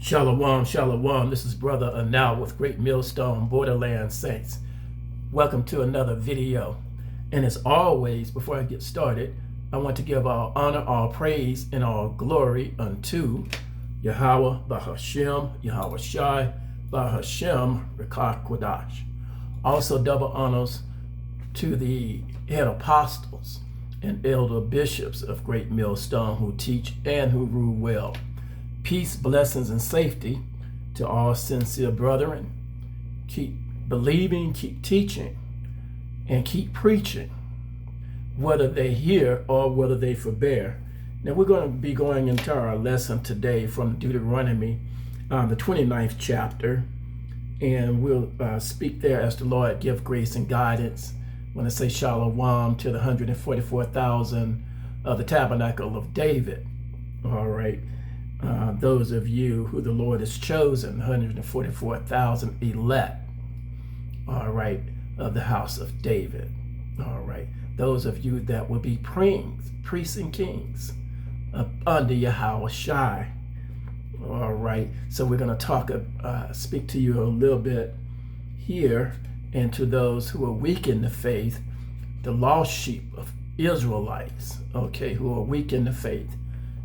Shalom, shalom. This is Brother Anal with Great Millstone Borderland Saints. Welcome to another video. And as always, before I get started, I want to give all honor, all praise, and all glory unto Yahweh, Bahashem, Yahweh Shai, Bahashem, Rekah Kodash. Also double honors to the head apostles and elder bishops of Great Millstone who teach and who rule well. Peace, blessings, and safety to all sincere brethren. Keep believing, keep teaching, and keep preaching, whether they hear or whether they forbear. Now we're going to be going into our lesson today from Deuteronomy, the 29th chapter, and we'll speak there as the Lord give grace and guidance. When I say shalom to the 144,000 of the tabernacle of David, all right. Those of you who the Lord has chosen, 144,000 elect, all right, of the house of David, all right. Those of you that will be priests and kings under Yahweh Shai, all right. So we're going to speak to you a little bit here, and to those who are weak in the faith, the lost sheep of Israelites, okay, who are weak in the faith,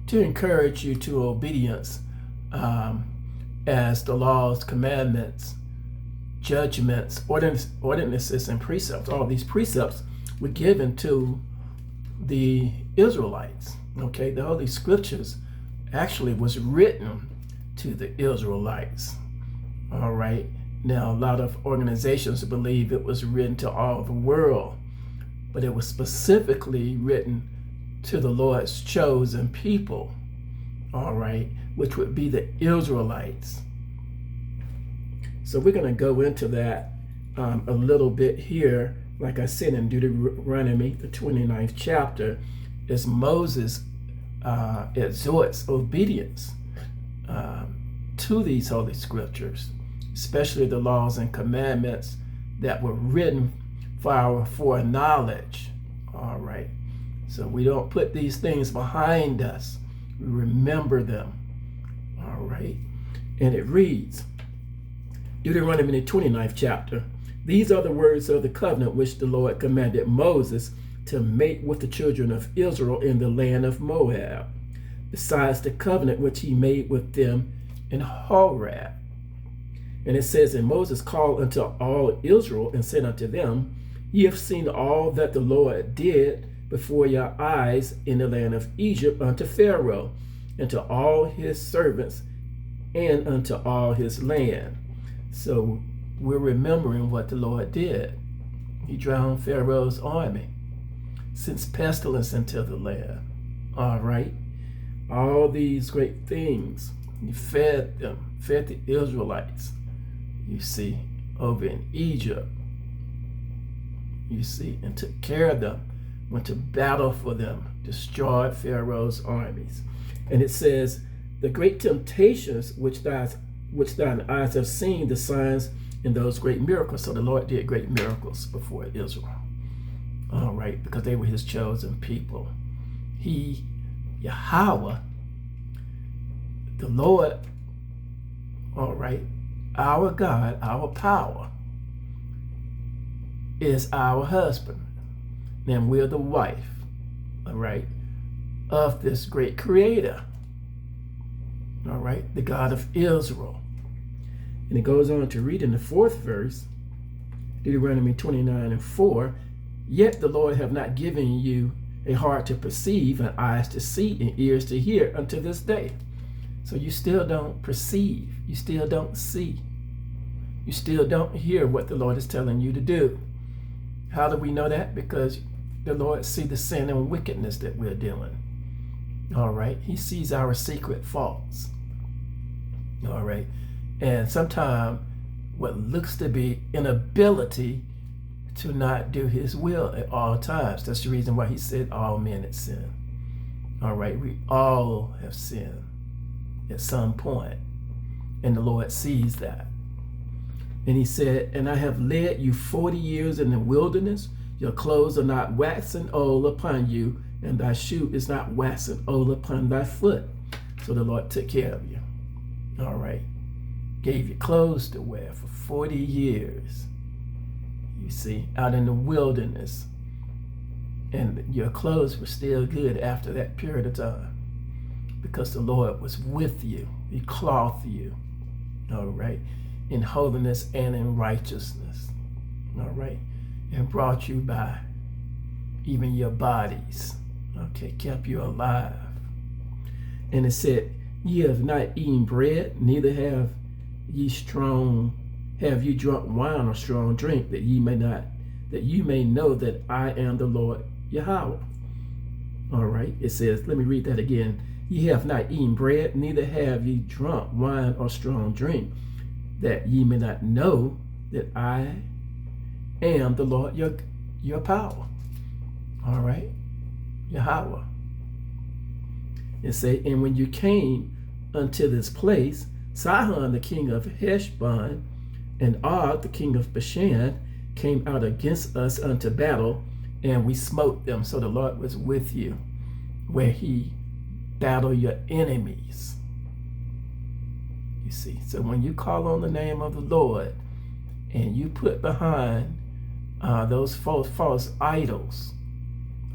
to encourage you to obedience as the laws, commandments, judgments, ordinances, and precepts. All these precepts were given to the Israelites. Okay, the Holy Scriptures actually was written to the Israelites. All right. Now, a lot of organizations believe it was written to all the world, but it was specifically written to the Lord's chosen people, all right, which would be the Israelites. So we're going to go into that a little bit here. Like I said, in Deuteronomy, the 29th chapter, as Moses exhorts obedience to these holy scriptures, especially the laws and commandments that were written for our foreknowledge, all right. So we don't put these things behind us. We remember them. All right. And it reads, Deuteronomy, the 29th chapter, these are the words of the covenant which the Lord commanded Moses to make with the children of Israel in the land of Moab, besides the covenant which he made with them in Horeb. And it says, and Moses called unto all Israel and said unto them, ye have seen all that the Lord did before your eyes in the land of Egypt unto Pharaoh, and to all his servants, and unto all his land. So we're remembering what the Lord did. He drowned Pharaoh's army, sent pestilence into the land. All right. All these great things. He fed them, fed the Israelites, you see, over in Egypt. You see, and took care of them. Went to battle for them, destroyed Pharaoh's armies. And it says, the great temptations which thine eyes have seen, the signs and those great miracles. So the Lord did great miracles before Israel. All right, because they were his chosen people. He, Yahweh, the Lord, all right, our God, our power, is our husband. And we're the wife, all right, of this great creator, all right, the God of Israel. And it goes on to read in the 4th verse, Deuteronomy 29:4, yet the Lord have not given you a heart to perceive, and eyes to see, and ears to hear unto this day. So you still don't perceive, you still don't see, you still don't hear what the Lord is telling you to do. How do we know that? Because the Lord sees the sin and wickedness that we're doing. All right. He sees our secret faults. All right. And sometimes what looks to be inability to not do his will at all times. That's the reason why he said all men have sinned. All right. We all have sinned at some point. And the Lord sees that. And he said, and I have led you 40 years in the wilderness. Your clothes are not waxen old upon you, and thy shoe is not waxen old upon thy foot. So the Lord took care of you. All right. Gave you clothes to wear for 40 years. You see, out in the wilderness. And your clothes were still good after that period of time because the Lord was with you. He clothed you, all right, in holiness and in righteousness, all right, and brought you by. Even your bodies, okay, kept you alive. And it said, ye have not eaten bread, neither have you drunk wine or strong drink, that you may know that I am the Lord Yahweh. All right, it says, let me read that again. Ye have not eaten bread, neither have ye drunk wine or strong drink, that ye may not know that I am the Lord your power. All right, Yahweh. It say, and when you came unto this place, Sihon the king of Heshbon and Og the king of Bashan came out against us unto battle, and we smote them. So the Lord was with you, where he battled your enemies. You see, so when you call on the name of the Lord and you put behind those false idols,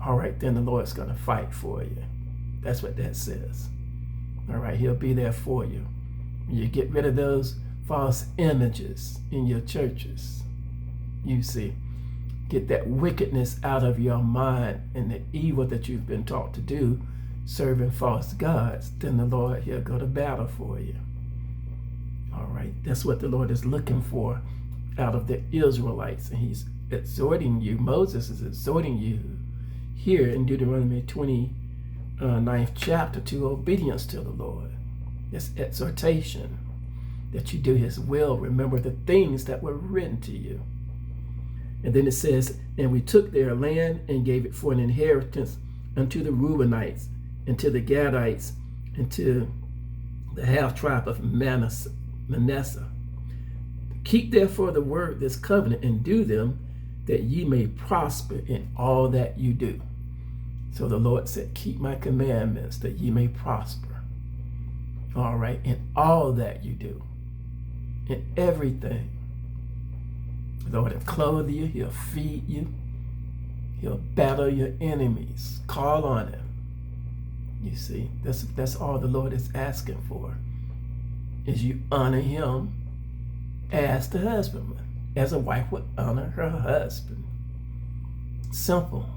all right, then the Lord's going to fight for you. That's what that says. All right, he'll be there for you. You get rid of those false images in your churches. You see, get that wickedness out of your mind and the evil that you've been taught to do, serving false gods. Then the Lord, he'll go to battle for you. All right, that's what the Lord is looking for out of the Israelites. And he's exhorting you, Moses is exhorting you here in Deuteronomy 29th chapter to obedience to the Lord. It's exhortation that you do his will. Remember the things that were written to you. And then it says, and we took their land and gave it for an inheritance unto the Reubenites, and to the Gadites, and to the half tribe of Manasseh. Keep therefore the word, this covenant, and do them, that ye may prosper in all that you do. So the Lord said, keep my commandments, that ye may prosper. All right, in all that you do, in everything. The Lord will clothe you, he'll feed you, he'll battle your enemies. Call on him. You see, that's all the Lord is asking for, is you honor him as the husbandman, as a wife would honor her husband. Simple.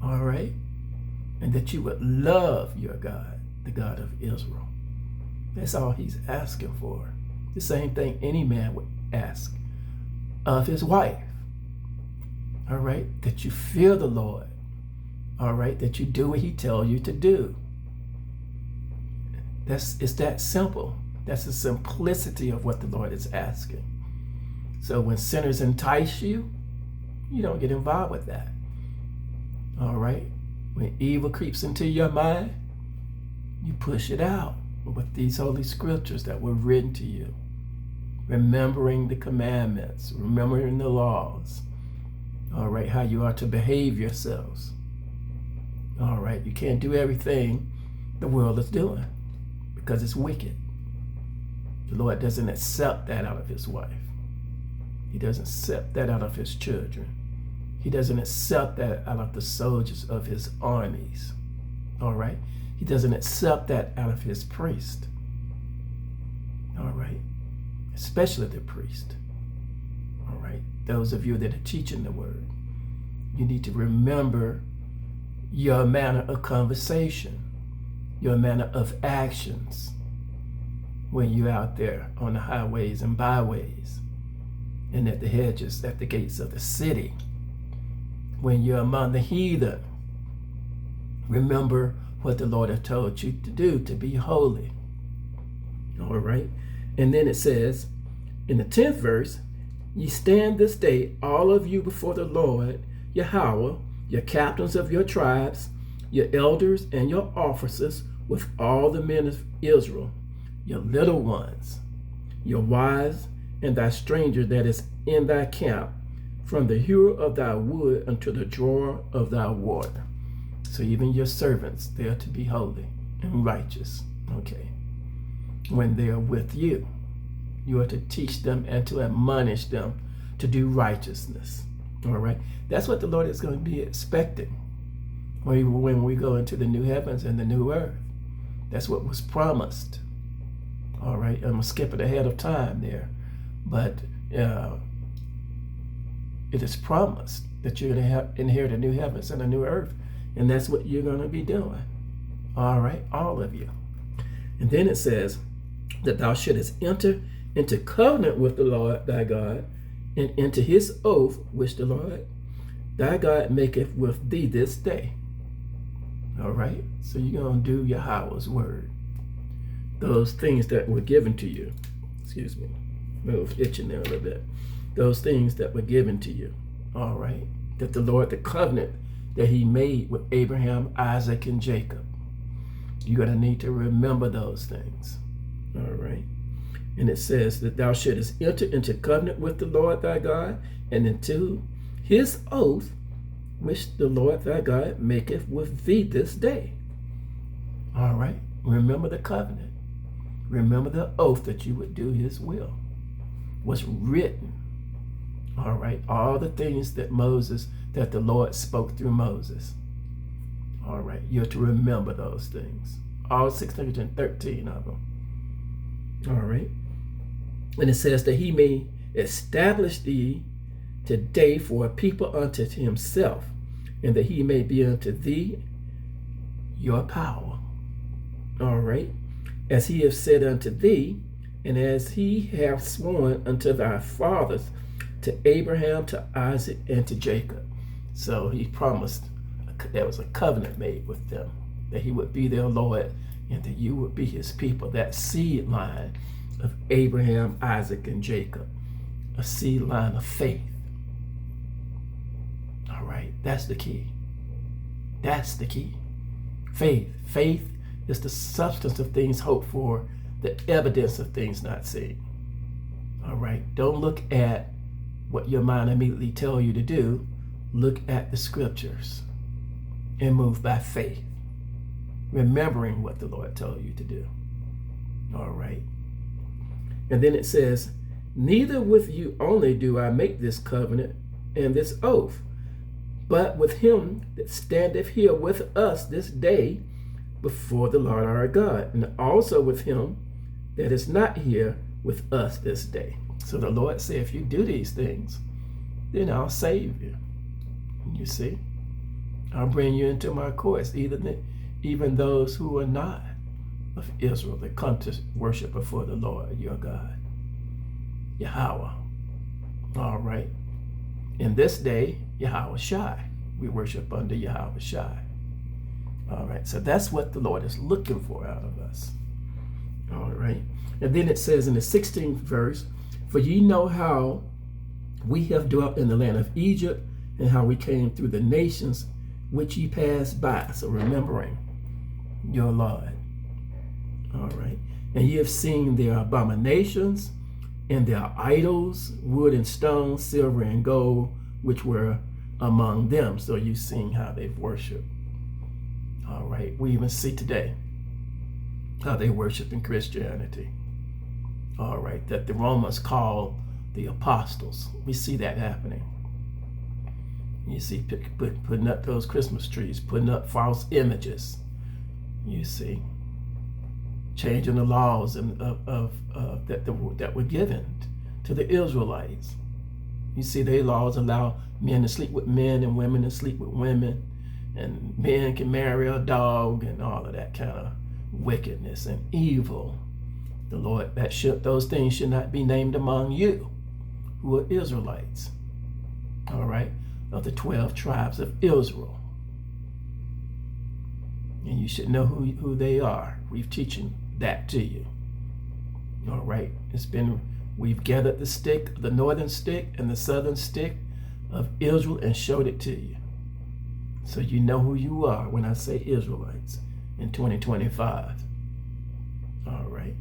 All right? And that you would love your God, the God of Israel. That's all he's asking for. The same thing any man would ask of his wife. All right? That you fear the Lord. All right? That you do what he tells you to do. It's that simple. That's the simplicity of what the Lord is asking. So when sinners entice you, you don't get involved with that. All right? When evil creeps into your mind, you push it out with these holy scriptures that were written to you. Remembering the commandments, remembering the laws. All right, how you are to behave yourselves. All right, you can't do everything the world is doing because it's wicked. The Lord doesn't accept that out of his wife. He doesn't accept that out of his children. He doesn't accept that out of the soldiers of his armies. All right? He doesn't accept that out of his priest. All right? Especially the priest. All right? Those of you that are teaching the word, you need to remember your manner of conversation, your manner of actions when you're out there on the highways and byways and at the hedges, at the gates of the city. When you're among the heathen, remember what the Lord has told you to do, to be holy. All right? And then it says, in the 10th verse, ye stand this day, all of you before the Lord, Yahweh, your captains of your tribes, your elders and your officers, with all the men of Israel, your little ones, your wives, and thy stranger that is in thy camp, from the hewer of thy wood unto the drawer of thy water. So even your servants, they are to be holy and righteous. Okay. when they are with you. You are to teach them and to admonish them to do righteousness. All right? That's what the Lord is going to be expecting when we go into the new heavens and the new earth. That's what was promised. All right? I'm going to skip it ahead of time there. But it is promised that you're going to inherit a new heavens and a new earth. And that's what you're going to be doing. All right? All of you. And then it says that thou shouldest enter into covenant with the Lord thy God, and into his oath which the Lord thy God maketh with thee this day. All right? So you're going to do Yahweh's word. Those things that were given to you. Excuse me. I was itching there a little bit. Those things that were given to you. All right? That the Lord, the covenant that he made with Abraham, Isaac, and Jacob. You're going to need to remember those things. All right? And it says that thou shouldest enter into covenant with the Lord thy God, and into his oath, which the Lord thy God maketh with thee this day. All right? Remember the covenant. Remember the oath that you would do his will. What's written. All right? All the things that the Lord spoke through Moses. All right? You're to remember those things. All 613 of them. All right? And it says that he may establish thee today for a people unto himself, and that he may be unto thee your power. All right? As he hath said unto thee, and as he hath sworn unto thy fathers, to Abraham, to Isaac, and to Jacob. So he promised, there was a covenant made with them, that he would be their Lord, and that you would be his people, that seed line of Abraham, Isaac, and Jacob, a seed line of faith. All right, that's the key. That's the key. Faith. Faith is the substance of things hoped for, the evidence of things not seen. All right, don't look at what your mind immediately tells you to do. Look at the scriptures and move by faith, remembering what the Lord told you to do. All right. And then it says, neither with you only do I make this covenant and this oath, but with him that standeth here with us this day before the Lord our God, and also with him that is not here with us this day. So the Lord said, if you do these things, then I'll save you. You see, I'll bring you into my courts, even those who are not of Israel that come to worship before the Lord your God, Yahweh. All right. In this day, Yahweh Shai. We worship under Yahweh Shai. All right. So that's what the Lord is looking for out of us. All right. And then it says in the 16th verse, for ye know how we have dwelt in the land of Egypt, and how we came through the nations which ye passed by. So remembering your Lord. All right. And ye have seen their abominations and their idols, wood and stone, silver and gold, which were among them. So you've seen how they've worshiped. All right. We even see today how they worship in Christianity. All right. That the Romans call the apostles. We see that happening. You see, putting up those Christmas trees, putting up false images. You see, changing the laws that were given to the Israelites. You see, their laws allow men to sleep with men and women to sleep with women, and men can marry a dog and all of that kind of wickedness and evil. The Lord, those things should not be named among you, who are Israelites. All right. Of the 12 tribes of Israel. And you should know who they are. We've teaching that to you. All right. We've gathered the stick, the northern stick and the southern stick of Israel and showed it to you. So you know who you are when I say Israelites in 2025. All right.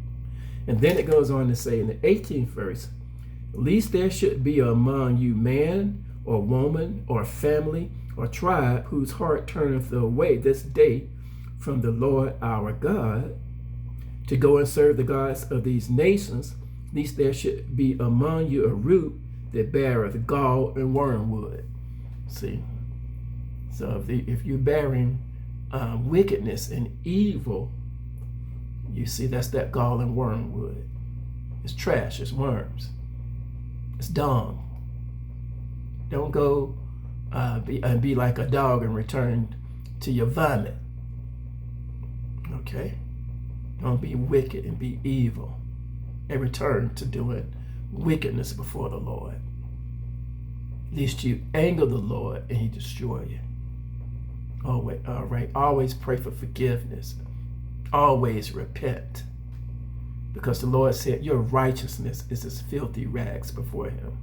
And then it goes on to say in the 18th verse, least there should be among you man or woman, or family, or tribe, whose heart turneth away this day from the Lord our God, to go and serve the gods of these nations, lest there should be among you a root that beareth gall and wormwood. See, so if you're bearing wickedness and evil, you see that's that gall and wormwood. It's trash, it's worms, it's dung. Don't go be like a dog and return to your vomit. Okay? Don't be wicked and be evil and return to doing wickedness before the Lord. Lest you anger the Lord and he destroy you. All right. Always pray for forgiveness. Always repent. Because the Lord said your righteousness is as filthy rags before him.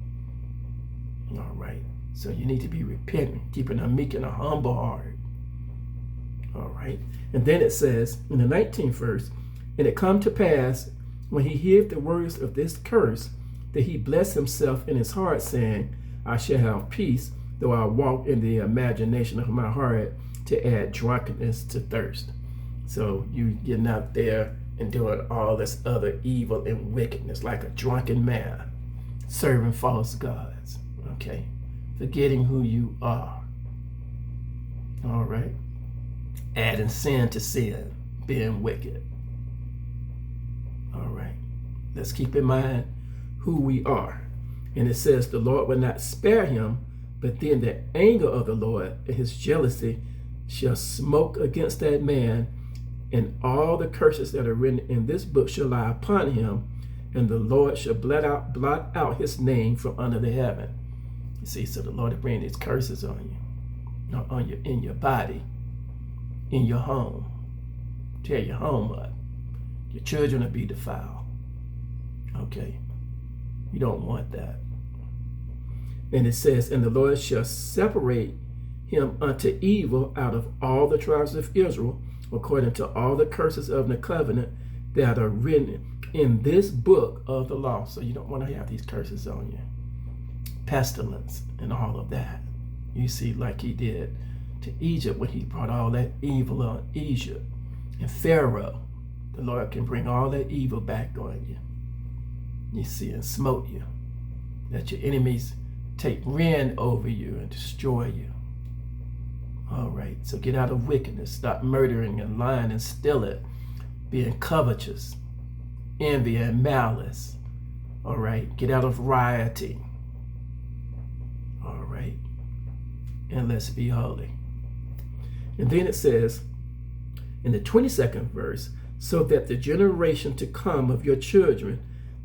All right. So you need to be repenting, keeping a meek and a humble heart. All right. And then it says in the 19th verse, and it come to pass when he heard the words of this curse, that he blessed himself in his heart, saying, I shall have peace, though I walk in the imagination of my heart, to add drunkenness to thirst. So you getting out there and doing all this other evil and wickedness like a drunken man, serving false gods, okay? Forgetting who you are, all right? Adding sin to sin, being wicked. All right, let's keep in mind who we are. And it says the Lord will not spare him, but then the anger of the Lord and his jealousy shall smoke against that man, and all the curses that are written in this book shall lie upon him, and the Lord shall blot out his name from under the heaven. You see, so the Lord will bring these curses on you, in your body, in your home, tear your home up. Your children will be defiled. Okay, you don't want that. And it says, and the Lord shall separate him unto evil out of all the tribes of Israel, according to all the curses of the covenant that are written in this book of the law. So you don't want to have these curses on you. Pestilence and all of that. You see, like he did to Egypt when he brought all that evil on Egypt. And Pharaoh, the Lord can bring all that evil back on you. You see, and smote you. Let your enemies take reign over you and destroy you. All right, so get out of wickedness. Stop murdering and lying and stealing, being covetous, envy and malice. All right, get out of rioting. All right, and let's be holy. And then it says in the 22nd verse, so that the generation to come of your children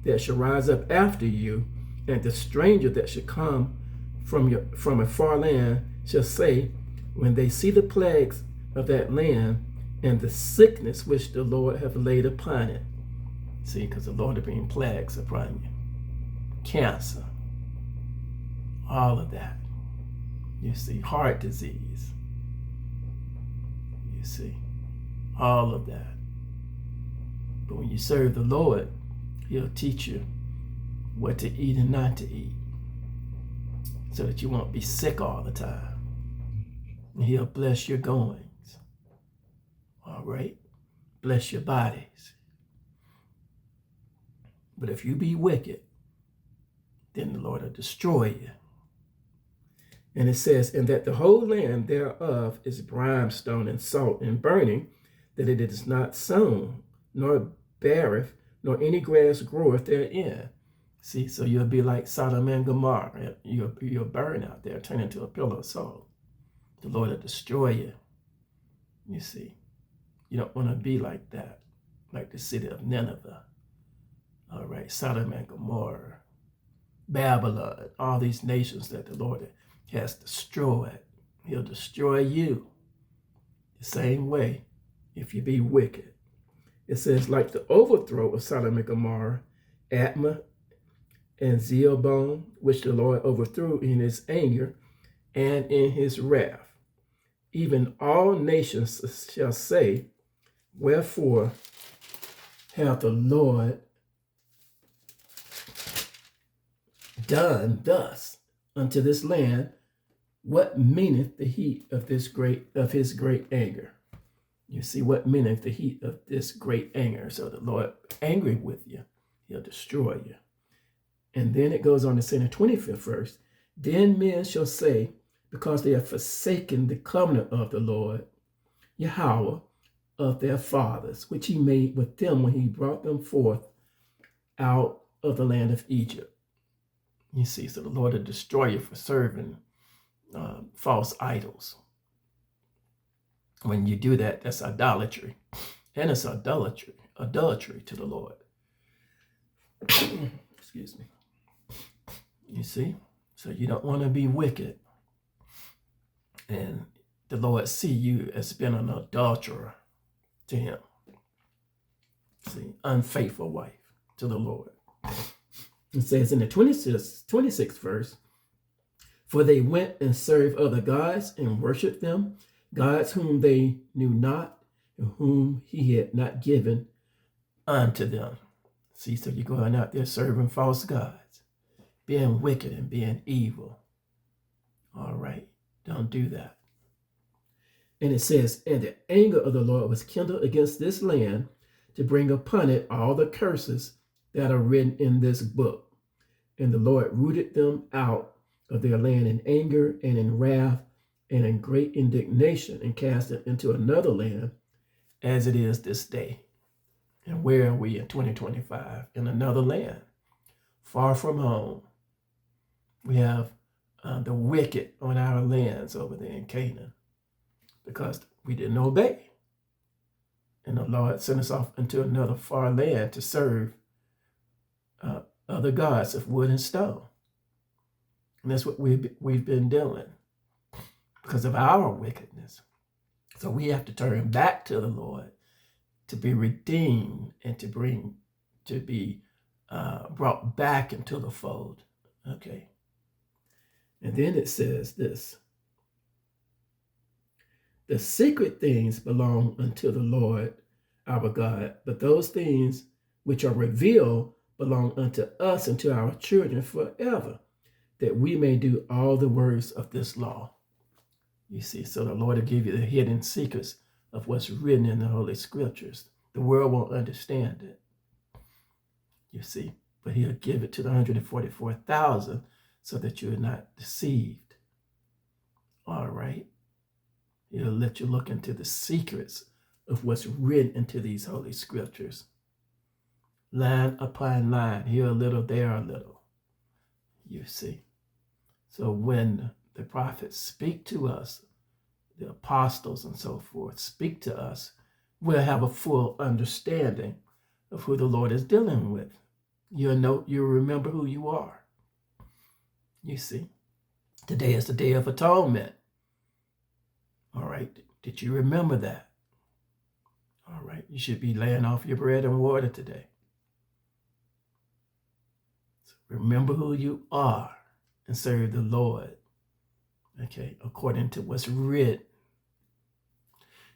that shall rise up after you, and the stranger that shall come from a far land shall say, when they see the plagues of that land and the sickness which the Lord hath laid upon it. See, because the Lord will bring plagues upon you. Cancer. All of that. You see, heart disease. You see, all of that. But when you serve the Lord, he'll teach you what to eat and not to eat, so that you won't be sick all the time. And he'll bless your goings. All right? Bless your bodies. But if you be wicked, then the Lord will destroy you. And it says, and that the whole land thereof is brimstone and salt and burning, that it is not sown, nor beareth, nor any grass groweth therein. See, so you'll be like Sodom and Gomorrah. You'll burn out there, turn into a pillar of salt. The Lord will destroy you. You see, you don't want to be like that, like the city of Nineveh. All right, Sodom and Gomorrah, Babylon, all these nations that the Lord has destroyed. He'll destroy you the same way if you be wicked. It says, like the overthrow of Sodom and Gomorrah, Admah and Zebulun, which the Lord overthrew in his anger and in his wrath. Even all nations shall say, wherefore hath the Lord done thus unto this land? What meaneth the heat of his great anger? You see, what meaneth the heat of this great anger? So the Lord angry with you, he'll destroy you. And then it goes on to say in the 25th verse, then men shall say, because they have forsaken the covenant of the Lord, Yahweh, of their fathers, which he made with them when he brought them forth out of the land of Egypt. You see, so the Lord will destroy you for serving false idols. When you do that, that's idolatry. And it's adultery to the Lord. Excuse me. You see? So you don't want to be wicked. And the Lord see you as being an adulterer to him. See, unfaithful wife to the Lord. It says in the 26th verse, for they went and served other gods and worshiped them, gods whom they knew not, and whom he had not given unto them. See, so you're going out there serving false gods, being wicked and being evil. All right, don't do that. And it says, and the anger of the Lord was kindled against this land to bring upon it all the curses that are written in this book. And the Lord rooted them out of their land in anger and in wrath and in great indignation, and cast them into another land, as it is this day. And where are we in 2025? In another land, far from home. We have the wicked on our lands over there in Canaan, because we didn't obey. And the Lord sent us off into another far land to serve other gods of wood and stone. And that's what we've been doing because of our wickedness. So we have to turn back to the Lord to be redeemed and to be brought back into the fold. Okay. And then it says this: the secret things belong unto the Lord our God, but those things which are revealed belong unto us and to our children forever, that we may do all the words of this law. You see, so the Lord will give you the hidden secrets of what's written in the Holy Scriptures. The world won't understand it. You see, but he'll give it to the 144,000 so that you're not deceived. All right. He'll let you look into the secrets of what's written into these Holy Scriptures. Line upon line, here a little, there a little. You see. So when the prophets speak to us, the apostles and so forth speak to us, we'll have a full understanding of who the Lord is dealing with. You'll remember who you are. You see. Today is the Day of Atonement. All right. Did you remember that? All right. You should be laying off your bread and water today. So remember who you are and serve the Lord. Okay. According to what's written.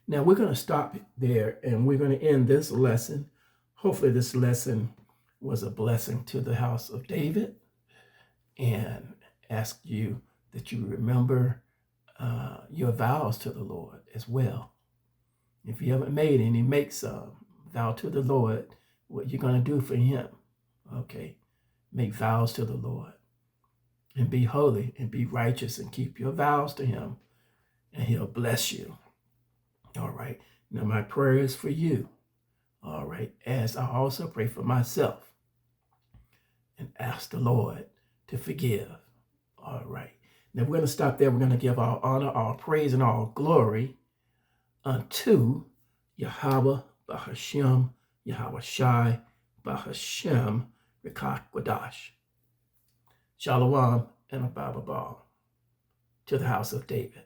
Now we're going to stop there and we're going to end this lesson. Hopefully this lesson was a blessing to the house of David, and ask you that you remember your vows to the Lord as well. If you haven't made any, make some. Vow to the Lord what you're going to do for him. Okay. Make vows to the Lord and be holy and be righteous and keep your vows to him, and he'll bless you. All right. Now my prayer is for you. All right. As I also pray for myself and ask the Lord to forgive. All right. Now we're going to stop there. We're going to give all honor, all praise, and all glory unto Yahweh, Bahashem, Yahweh Shai, Bahashem, Rikak Wadash. Shalom and a Baba to the house of David.